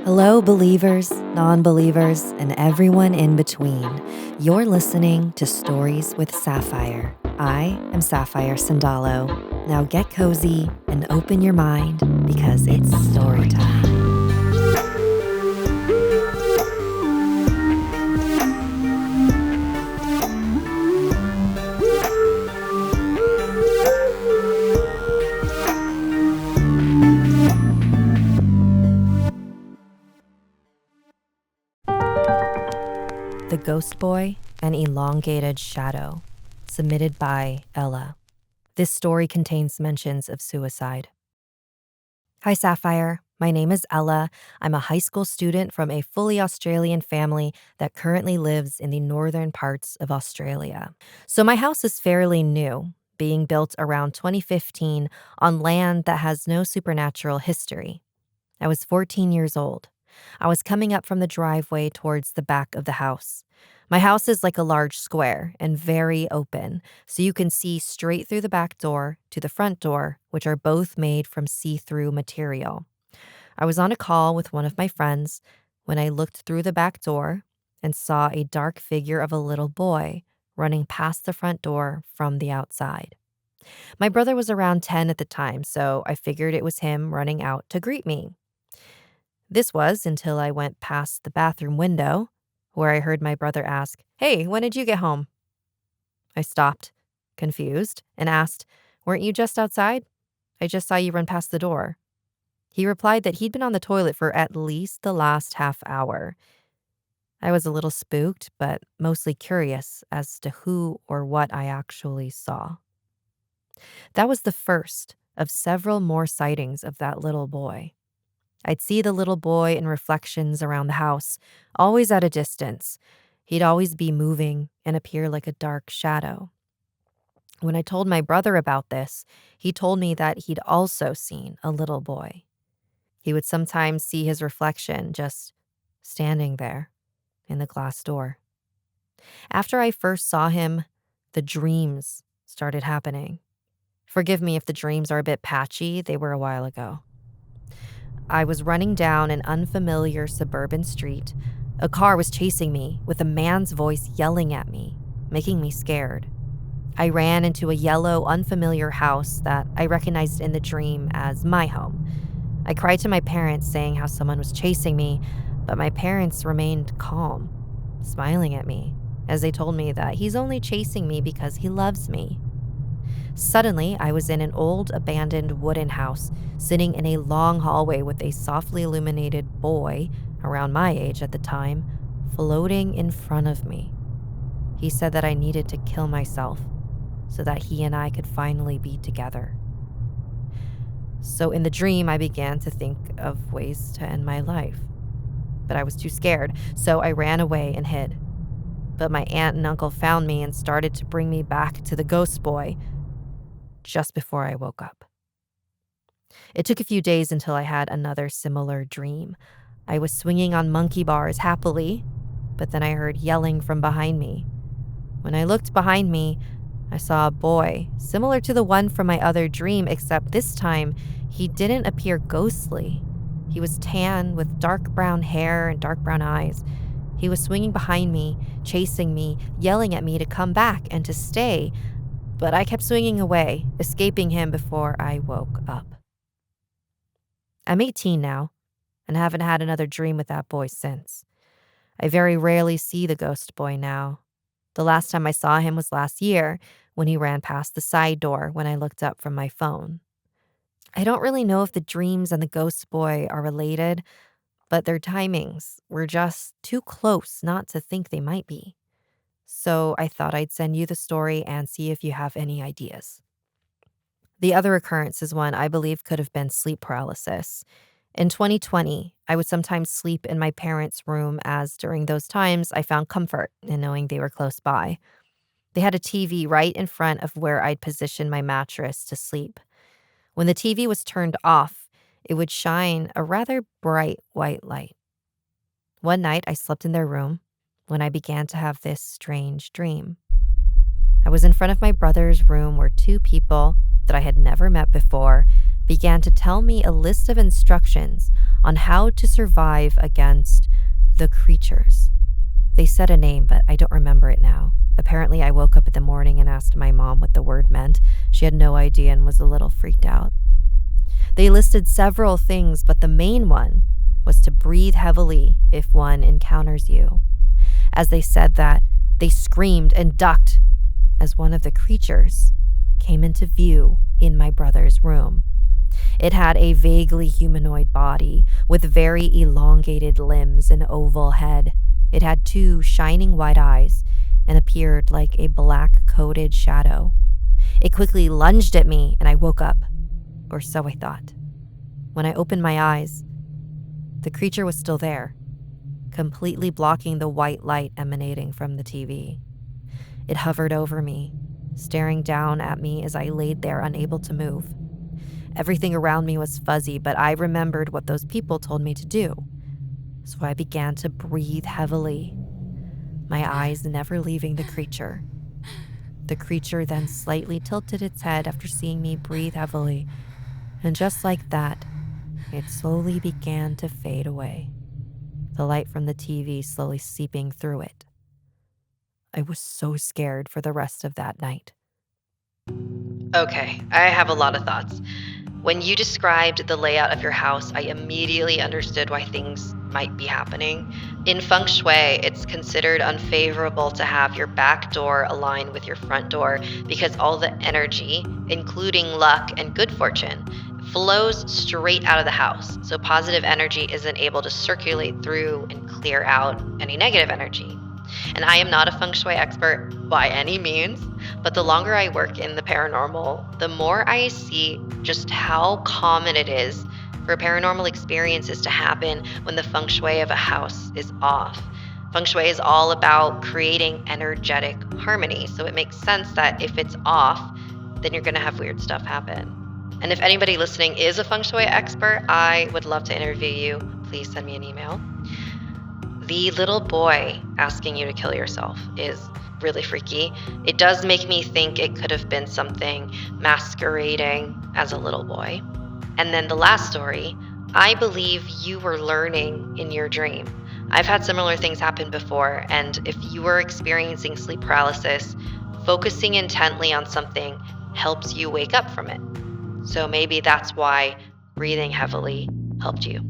Hello, believers, non believers, and everyone in between. You're listening to Stories with Sapphire. I am Sapphire Sandalo. Now get cozy and open your mind because it's story time. The Ghost Boy and Elongated Shadow, submitted by Ella. This story contains mentions of suicide. Hi, Sapphire. My name is Ella. I'm a high school student from a fully Australian family that currently lives in the northern parts of Australia. So my house is fairly new, being built around 2015 on land that has no supernatural history. I was 14 years old. I was coming up from the driveway towards the back of the house. My house is like a large square and very open, so you can see straight through the back door to the front door, which are both made from see-through material. I was on a call with one of my friends when I looked through the back door and saw a dark figure of a little boy running past the front door from the outside. My brother was around 10 at the time, so I figured it was him running out to greet me. This was until I went past the bathroom window, where I heard my brother ask, "Hey, when did you get home?" I stopped, confused, and asked, "Weren't you just outside? I just saw you run past the door." He replied that he'd been on the toilet for at least the last half hour. I was a little spooked, but mostly curious as to who or what I actually saw. That was the first of several more sightings of that little boy. I'd see the little boy in reflections around the house, always at a distance. He'd always be moving and appear like a dark shadow. When I told my brother about this, he told me that he'd also seen a little boy. He would sometimes see his reflection just standing there in the glass door. After I first saw him, the dreams started happening. Forgive me if the dreams are a bit patchy, they were a while ago. I was running down an unfamiliar suburban street. A car was chasing me with a man's voice yelling at me, making me scared. I ran into a yellow, unfamiliar house that I recognized in the dream as my home. I cried to my parents saying how someone was chasing me, but my parents remained calm, smiling at me as they told me that he's only chasing me because he loves me. Suddenly, I was in an old, abandoned wooden house, sitting in a long hallway with a softly illuminated boy, around my age at the time, floating in front of me. He said that I needed to kill myself so that he and I could finally be together. So in the dream, I began to think of ways to end my life. But I was too scared, so I ran away and hid. But my aunt and uncle found me and started to bring me back to the ghost boy just before I woke up. It took a few days until I had another similar dream. I was swinging on monkey bars happily, but then I heard yelling from behind me. When I looked behind me, I saw a boy, similar to the one from my other dream, except this time he didn't appear ghostly. He was tan with dark brown hair and dark brown eyes. He was swinging behind me, chasing me, yelling at me to come back and to stay, but I kept swinging away, escaping him before I woke up. I'm 18 now, and haven't had another dream with that boy since. I very rarely see the ghost boy now. The last time I saw him was last year, when he ran past the side door when I looked up from my phone. I don't really know if the dreams and the ghost boy are related, but their timings were just too close not to think they might be. So I thought I'd send you the story and see if you have any ideas. The other occurrence is one I believe could have been sleep paralysis. In 2020, I would sometimes sleep in my parents' room, as during those times I found comfort in knowing they were close by. They had a TV right in front of where I'd position my mattress to sleep. When the TV was turned off, it would shine a rather bright white light. One night I slept in their room when I began to have this strange dream. I was in front of my brother's room where two people that I had never met before began to tell me a list of instructions on how to survive against the creatures. They said a name, but I don't remember it now. Apparently, I woke up in the morning and asked my mom what the word meant. She had no idea and was a little freaked out. They listed several things, but the main one was to breathe heavily if one encounters you. As they said that, they screamed and ducked as one of the creatures came into view in my brother's room. It had a vaguely humanoid body with very elongated limbs and oval head. It had 2 shining white eyes and appeared like a black-coated shadow. It quickly lunged at me and I woke up, or so I thought. When I opened my eyes, the creature was still there, completely blocking the white light emanating from the TV. It hovered over me, staring down at me as I laid there unable to move. Everything around me was fuzzy, but I remembered what those people told me to do. So I began to breathe heavily, my eyes never leaving the creature. The creature then slightly tilted its head after seeing me breathe heavily, and just like that, it slowly began to fade away, the light from the TV slowly seeping through it. I was so scared for the rest of that night. Okay, I have a lot of thoughts. When you described the layout of your house, I immediately understood why things might be happening. In feng shui, it's considered unfavorable to have your back door align with your front door because all the energy, including luck and good fortune, flows straight out of the house. So positive energy isn't able to circulate through and clear out any negative energy. And I am not a feng shui expert by any means, but the longer I work in the paranormal, the more I see just how common it is for paranormal experiences to happen when the feng shui of a house is off. Feng shui is all about creating energetic harmony, so it makes sense that if it's off, then you're going to have weird stuff happen. And if anybody listening is a feng shui expert, I would love to interview you. Please send me an email. The little boy asking you to kill yourself is really freaky. It does make me think it could have been something masquerading as a little boy. And then the last story, I believe you were learning in your dream. I've had similar things happen before, and if you were experiencing sleep paralysis, focusing intently on something helps you wake up from it. So maybe that's why breathing heavily helped you.